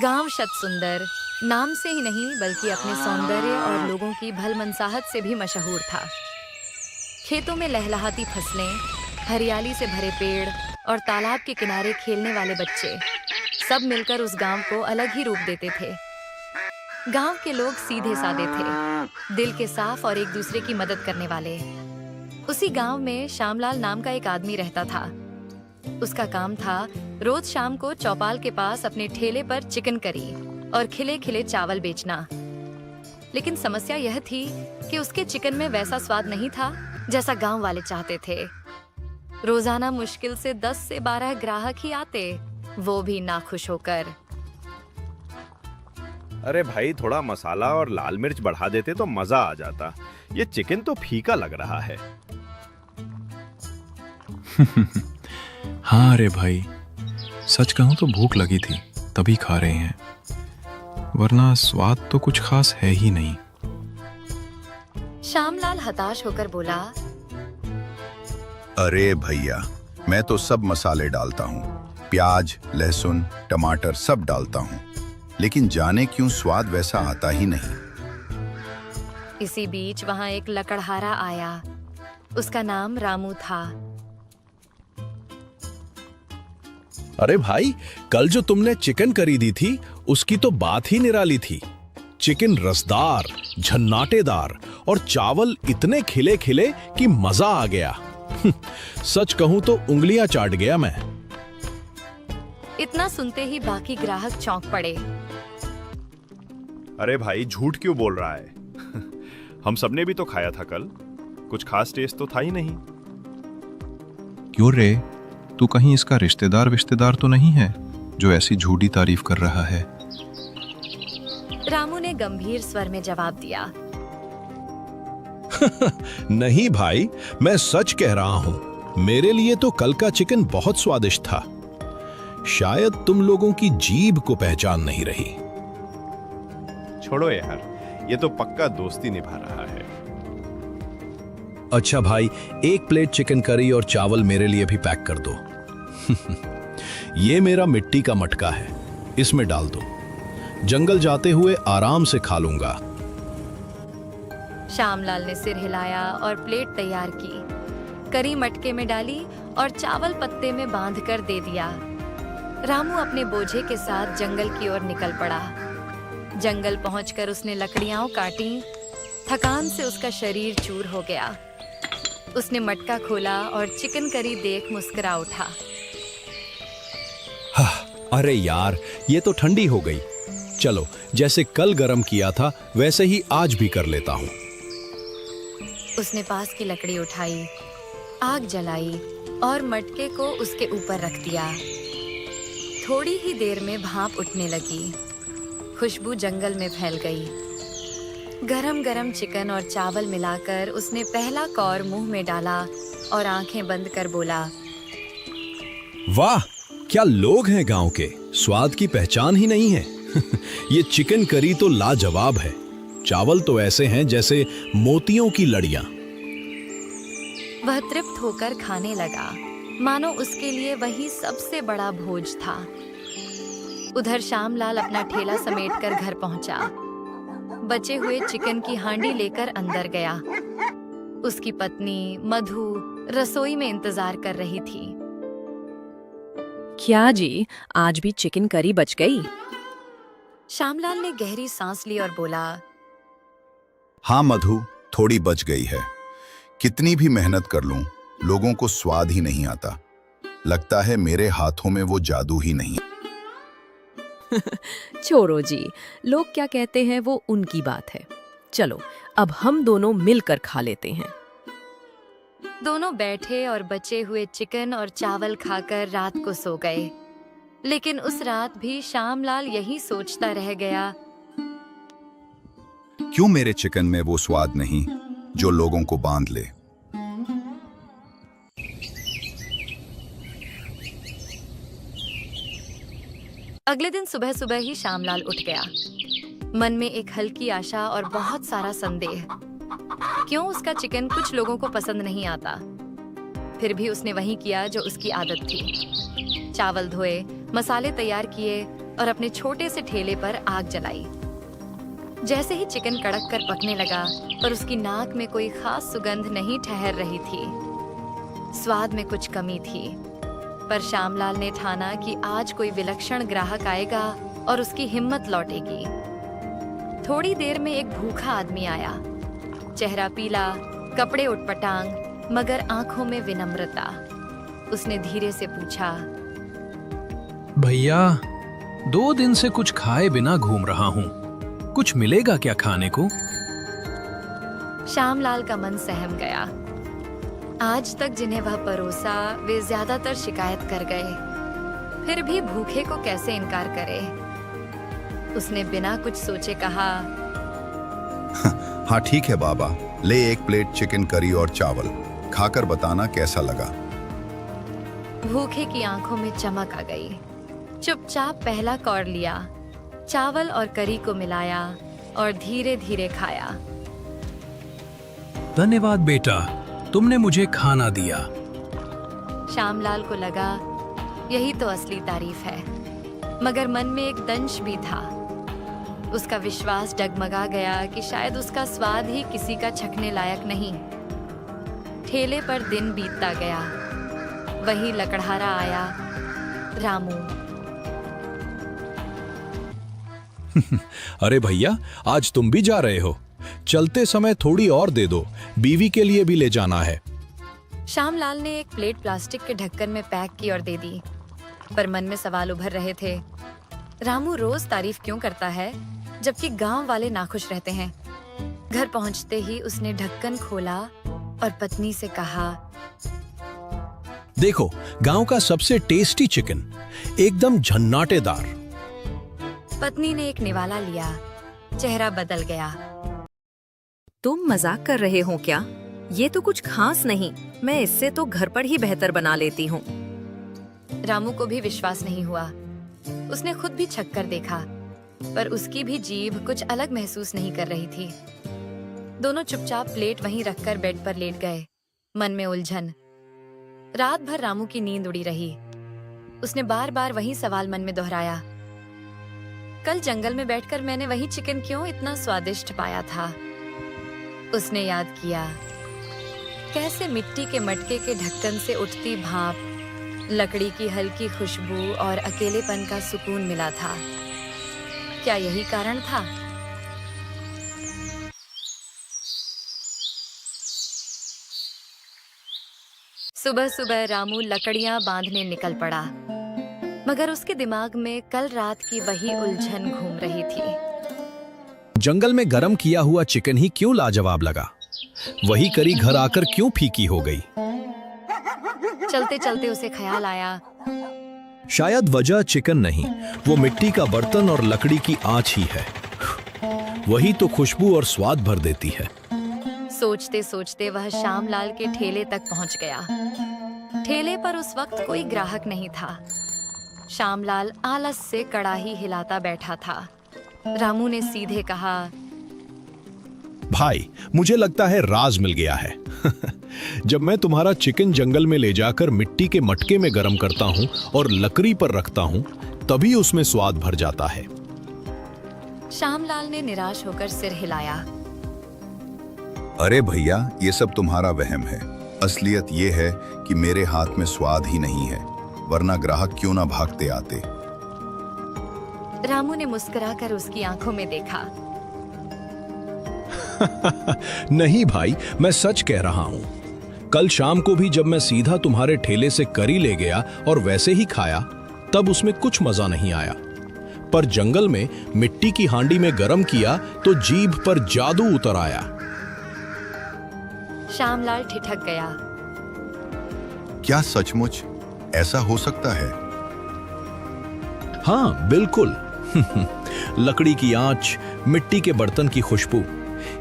गांव शत सुंदर नाम से ही नहीं बल्कि अपने सौंदर्य और लोगों की भलमनसाहत से भी मशहूर था। खेतों में लहलहाती फसलें, हरियाली से भरे पेड़ और तालाब के किनारे खेलने वाले बच्चे सब मिलकर उस गांव को अलग ही रूप देते थे। गांव के लोग सीधे साधे थे, दिल के साफ और एक दूसरे की मदद करने वाले। उसी गांव में श्यामलाल नाम का एक आदमी रहता था। उसका काम था रोज शाम को चौपाल के पास अपने ठेले पर चिकन करी और खिले खिले चावल बेचना। लेकिन समस्या यह थी कि उसके चिकन में वैसा स्वाद नहीं था जैसा गांव वाले चाहते थे। रोजाना मुश्किल से 10 से 12 ग्राहक ही आते, वो भी नाखुश होकर। अरे भाई, थोड़ा मसाला और लाल मिर्च बढ़ा देते तो मजा आ जाता। ये चिकन तो फीका लग रहा है। हाँ अरे भाई, सच कहूं तो भूख लगी थी तभी खा रहे हैं, वरना स्वाद तो कुछ खास है ही नहीं। श्यामलाल हताश होकर बोला, अरे भैया, मैं तो सब मसाले डालता हूँ, प्याज, लहसुन, टमाटर सब डालता हूँ, लेकिन जाने क्यों स्वाद वैसा आता ही नहीं। इसी बीच वहां एक लकड़हारा आया। उसका नाम रामू था। अरे भाई, कल जो तुमने चिकन करी दी थी उसकी तो बात ही निराली थी। चिकन रसदार, झन्नाटेदार और चावल इतने खिले खिले कि मजा आ गया। सच कहूं तो उंगलियां चाट गया मैं। इतना सुनते ही बाकी ग्राहक चौंक पड़े। अरे भाई, झूठ क्यों बोल रहा है? हम सबने भी तो खाया था कल, कुछ खास टेस्ट तो था ही नहीं। क्यों रे, तू कहीं इसका रिश्तेदार तो नहीं है जो ऐसी झूठी तारीफ कर रहा है? रामू ने गंभीर स्वर में जवाब दिया, नहीं भाई, मैं सच कह रहा हूं। मेरे लिए तो कल का चिकन बहुत स्वादिष्ट था। शायद तुम लोगों की जीभ को पहचान नहीं रही। छोड़ो यार, ये तो पक्का दोस्ती निभा रहा है। अच्छा भाई, 1 प्लेट चिकन करी और चावल मेरे लिए भी पैक कर दो। ये मेरा मिट्टी का मटका है, इसमें डाल दो। जंगल जाते हुए आराम से खा लूंगा। श्यामलाल ने सिर हिलाया और प्लेट तैयार की, करी मटके में डाली और चावल पत्ते में बांधकर दे दिया। रामू अपने बोझे के साथ जंगल की ओर निकल पड़ा। जंगल पहुंचकर उसने लकड़ियां काटी। थकान से उसका शरीर चूर हो गया। उसने मटका खोला और चिकन करी देख मुस्कुरा उठा। अरे यार, ये तो ठंडी हो गई। चलो, जैसे कल गरम किया था वैसे ही आज भी कर लेता हूँ। उसने पास की लकड़ी उठाई, आग जलाई और मटके को उसके ऊपर रख दिया। थोड़ी ही देर में भाप उठने लगी। खुशबू जंगल में फैल गई। गरम गरम चिकन और चावल मिलाकर उसने पहला कौर मुंह में डाला और आंखें बंद कर बोला, वाह, क्या लोग हैं गांव के, स्वाद की पहचान ही नहीं है। ये चिकन करी तो लाजवाब है। चावल तो ऐसे हैं जैसे मोतियों की लड़ियां। वह तृप्त होकर खाने लगा, मानो उसके लिए वही सबसे बड़ा भोज था। उधर श्यामलाल अपना ठेला समेटकर घर पहुंचा। बचे हुए चिकन की हांडी लेकर अंदर गया। उसकी पत्नी मधु रसोई में इंतजार कर रही थी। क्या जी, आज भी चिकन करी बच गई? श्यामलाल ने गहरी सांस ली और बोला, हाँ मधु, थोड़ी बच गई है। कितनी भी मेहनत कर लूं, लोगों को स्वाद ही नहीं आता। लगता है मेरे हाथों में वो जादू ही नहीं। छोड़ो जी, लोग क्या कहते हैं वो उनकी बात है। चलो, अब हम दोनों मिलकर खा लेते हैं। दोनों बैठे और बचे हुए चिकन और चावल खाकर रात को सो गए। लेकिन उस रात भी श्यामलाल यही सोचता रह गया, क्यों मेरे चिकन में वो स्वाद नहीं जो लोगों को बांध ले। अगले दिन सुबह सुबह ही श्यामलाल उठ गया। मन में एक हल्की आशा और बहुत सारा संदेह। क्यों उसका चिकन कुछ लोगों को पसंद नहीं आता? फिर भी उसने वही किया जो उसकी आदत थी। चावल धोए, मसाले तैयार किए और अपने छोटे से ठेले पर आग जलाई। जैसे ही चिकन कड़क कर पकने लगा, पर उसकी नाक में कोई खास सुगंध नहीं ठहर रही थी। स्वाद में कुछ कमी थी, पर श्यामलाल ने ठाना कि आज कोई विलक्षण ग्राहक आएगा और उसकी हिम्मत लौटेगी। थोड़ी देर में एक भूखा आदमी आया, चेहरा पीला, कपड़े उटपटांग, मगर आंखों में विनम्रता। उसने धीरे से पूछा, भैया, 2 दिन से कुछ खाए बिना घूम रहा हूँ, कुछ मिलेगा क्या खाने को? श्यामलाल का मन सहम गया। आज तक जिन्हें वह परोसा वे ज्यादातर शिकायत कर गए, फिर भी भूखे को कैसे इनकार करे। उसने बिना कुछ सोचे कहा, हाँ ठीक है बाबा, ले 1 प्लेट चिकन करी और चावल, खाकर बताना कैसा लगा। भूखे की आंखों में चमक आ गई। चुपचाप पहला कौर लिया, चावल और करी को मिलाया और धीरे धीरे खाया। धन्यवाद बेटा, तुमने मुझे खाना दिया। श्यामलाल को लगा यही तो असली तारीफ है, मगर मन में एक दंश भी था। उसका विश्वास डगमगा गया कि शायद उसका स्वाद ही किसी का चखने लायक नहीं। ठेले पर दिन बीतता गया। वही लकड़हारा आया, रामू। अरे भैया, आज तुम भी जा रहे हो? चलते समय थोड़ी और दे दो, बीवी के लिए भी ले जाना है। श्यामलाल ने एक प्लेट प्लास्टिक के ढक्कन में पैक की और दे दी, पर मन में सवाल उभर रहे थे। रामू रोज तारीफ क्यों करता है, जबकि गांव वाले नाखुश रहते हैं। घर पहुंचते ही उसने ढक्कन खोला और पत्नी से कहा, देखो, गांव का सबसे टेस्टी चिकन, एकदम झन्नाटेदार। पत्नी ने एक निवाला लिया, चेहरा बदल गया। तुम मजाक कर रहे हो क्या? ये तो कुछ खास नहीं, मैं इससे तो घर पर ही बेहतर बना लेती हूँ। रामू को भी विश्वास नहीं हुआ। उसने खुद भी छक कर देखा, पर उसकी भी जीभ कुछ अलग महसूस नहीं कर रही थी। दोनों चुपचाप प्लेट वहीं रखकर बेड पर लेट गए, मन में उलझन। रात भर रामू की नींद उड़ी रही। उसने बार बार वही सवाल मन में दोहराया, कल जंगल में बैठकर मैंने वही चिकन क्यों इतना स्वादिष्ट पाया था। उसने याद किया कैसे मिट्टी के मटके के ढक्कन से उठती भाप, लकड़ी की हल्की खुशबू और अकेलेपन का सुकून मिला था। क्या यही कारण था? सुबह सुबह रामू लकड़ियां बांधने निकल पड़ा, मगर उसके दिमाग में कल रात की वही उलझन घूम रही थी। जंगल में गरम किया हुआ चिकन ही क्यों लाजवाब लगा? वही करी घर आकर क्यों फीकी हो गई? चलते चलते उसे ख्याल आया, शायद वजह चिकन नहीं, वो मिट्टी का बर्तन और लकड़ी की आंच ही है। वही तो खुशबू और स्वाद भर देती है। सोचते सोचते वह श्यामलाल के ठेले तक पहुंच गया। ठेले पर उस वक्त कोई ग्राहक नहीं था। श्यामलाल आलस से कड़ाही हिलाता बैठा था। रामू ने सीधे कहा, भाई, मुझे लगता है राज मिल गया है। जब मैं तुम्हारा चिकन जंगल में ले जाकर मिट्टी के मटके में गरम करता हूं और लकड़ी पर रखता हूं, तभी उसमें स्वाद भर जाता है। श्यामलाल ने निराश होकर सिर हिलाया। अरे भैया, ये सब तुम्हारा वहम है। असलियत ये है कि मेरे हाथ में स्वाद ही नहीं है, वरना ग्राहक क्यों ना भागते आते। रामू ने मुस्कुराकर उसकी आंखों में देखा। नहीं भाई, मैं सच कह रहा हूं। कल शाम को भी जब मैं सीधा तुम्हारे ठेले से करी ले गया और वैसे ही खाया, तब उसमें कुछ मजा नहीं आया। पर जंगल में मिट्टी की हांडी में गरम किया तो जीभ पर जादू उतर आया। श्यामलाल ठिठक गया। क्या सचमुच ऐसा हो सकता है? हाँ, बिल्कुल। लकड़ी की आंच, मिट्टी के बर्तन की खुशबू,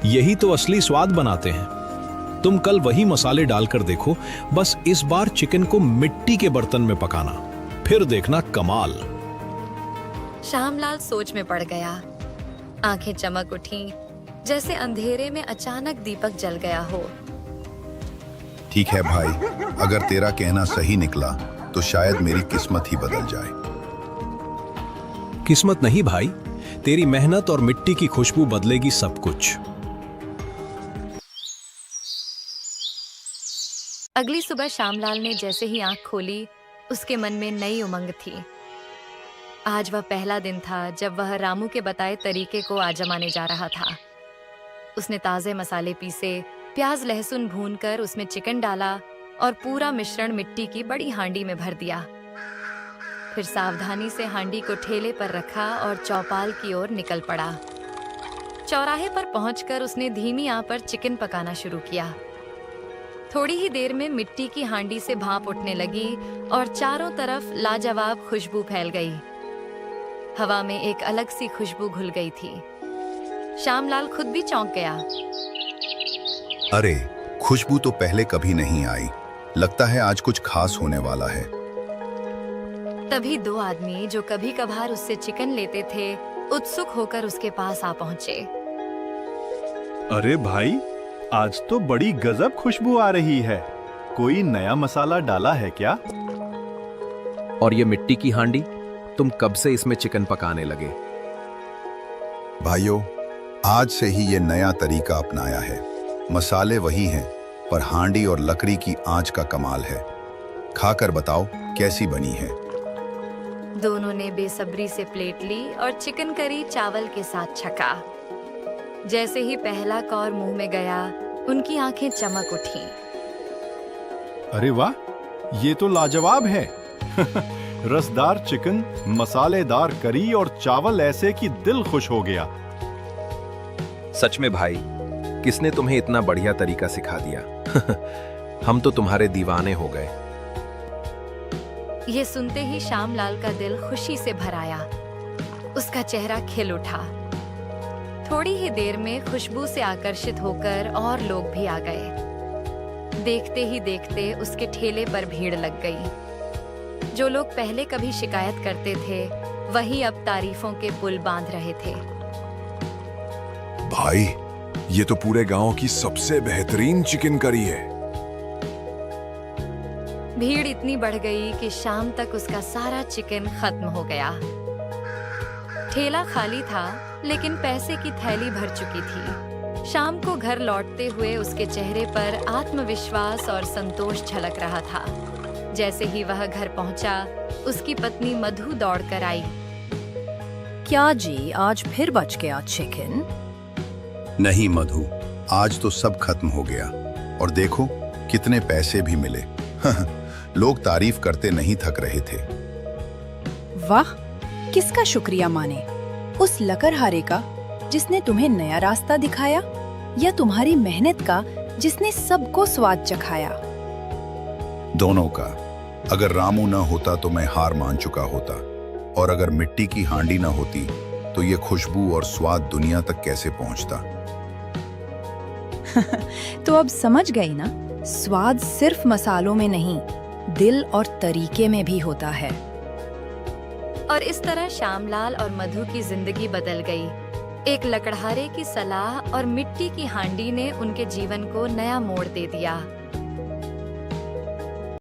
यही तो असली स्वाद बनाते हैं। तुम कल वही मसाले डालकर देखो, बस इस बार चिकन को मिट्टी के बर्तन में पकाना, फिर देखना कमाल। श्यामलाल सोच में पड़ गया। आंखें चमक उठीं, जैसे अंधेरे में अचानक दीपक जल गया हो। ठीक है भाई, अगर तेरा कहना सही निकला तो शायद मेरी किस्मत ही बदल जाए। किस्मत नहीं भाई, तेरी मेहनत और मिट्टी की खुशबू बदलेगी सब कुछ। अगली सुबह श्यामलाल ने जैसे ही आंख खोली, उसके मन में नई उमंग थी। आज वह पहला दिन था जब वह रामू के बताए तरीके को आजमाने जा रहा था। उसने ताजे मसाले पीसे, प्याज लहसुन भूनकर उसमें चिकन डाला और पूरा मिश्रण मिट्टी की बड़ी हांडी में भर दिया। फिर सावधानी से हांडी को ठेले पर रखा और चौपाल की ओर निकल पड़ा। चौराहे पर पहुंचकर उसने धीमी आंच पर चिकन पकाना शुरू किया। थोड़ी ही देर में मिट्टी की हांडी से भाप उठने लगी और चारों तरफ लाजवाब खुशबू फैल गई। हवा में एक अलग सी खुशबू घुल गई थी। श्यामलाल खुद भी चौंक गया। अरे, खुशबू तो पहले कभी नहीं आई। लगता है आज कुछ खास होने वाला है। तभी दो आदमी जो कभी कभार उससे चिकन लेते थे, उत्सुक होकर उसके पास आ पहुंचे। अरे भाई, आज तो बड़ी गजब खुशबू आ रही है। कोई नया मसाला डाला है क्या? और ये मिट्टी की हांडी, तुम कब से इसमें चिकन पकाने लगे? भाइयों, आज से ही ये नया तरीका अपनाया है। मसाले वही हैं, पर हांडी और लकड़ी की आंच का कमाल है। खाकर बताओ कैसी बनी है। दोनों ने बेसब्री से प्लेट ली और चिकन करी चावल के साथ छका। जैसे ही पहला कौर मुंह में गया, उनकी आंखें चमक उठीं। अरे वाह, ये तो लाजवाब है। रसदार चिकन, मसालेदार करी और चावल ऐसे कि दिल खुश हो गया। सच में भाई, किसने तुम्हें इतना बढ़िया तरीका सिखा दिया? हम तो तुम्हारे दीवाने हो गए। ये सुनते ही श्यामलाल का दिल खुशी से भर आया। उसका चेहरा खिल उठा। थोड़ी ही देर में खुशबू से आकर्षित होकर और लोग भी आ गए। देखते ही देखते उसके ठेले पर भीड़ लग गई। जो लोग पहले कभी शिकायत करते थे, वही अब तारीफों के पुल बांध रहे थे। भाई, ये तो पूरे गांव की सबसे बेहतरीन चिकन करी है। भीड़ इतनी बढ़ गई कि शाम तक उसका सारा चिकन खत्म हो गया। ठेला खाली था, लेकिन पैसे की थैली भर चुकी थी। शाम को घर लौटते हुए उसके चेहरे पर आत्मविश्वास और संतोष झलक रहा था। जैसे ही वह घर पहुंचा, उसकी पत्नी मधु दौड़कर आई। क्या जी, आज फिर बच गया चिकन? नहीं मधु, आज तो सब खत्म हो गया। और देखो कितने पैसे भी मिले। लोग तारीफ करते नहीं थक रहे थे। वाह, किसका शुक्रिया माने? उस लकड़हारे का जिसने तुम्हें नया रास्ता दिखाया, या तुम्हारी मेहनत का जिसने सबको स्वाद चखाया? दोनों का। अगर रामू न होता तो मैं हार मान चुका होता, और अगर मिट्टी की हांडी न होती तो ये खुशबू और स्वाद दुनिया तक कैसे पहुंचता। तो अब समझ गई ना, स्वाद सिर्फ मसालों में नहीं, दिल और तरीके में भी होता है। और इस तरह श्यामलाल और मधु की जिंदगी बदल गई। एक लकड़हारे की सलाह और मिट्टी की हांडी ने उनके जीवन को नया मोड़ दे दिया।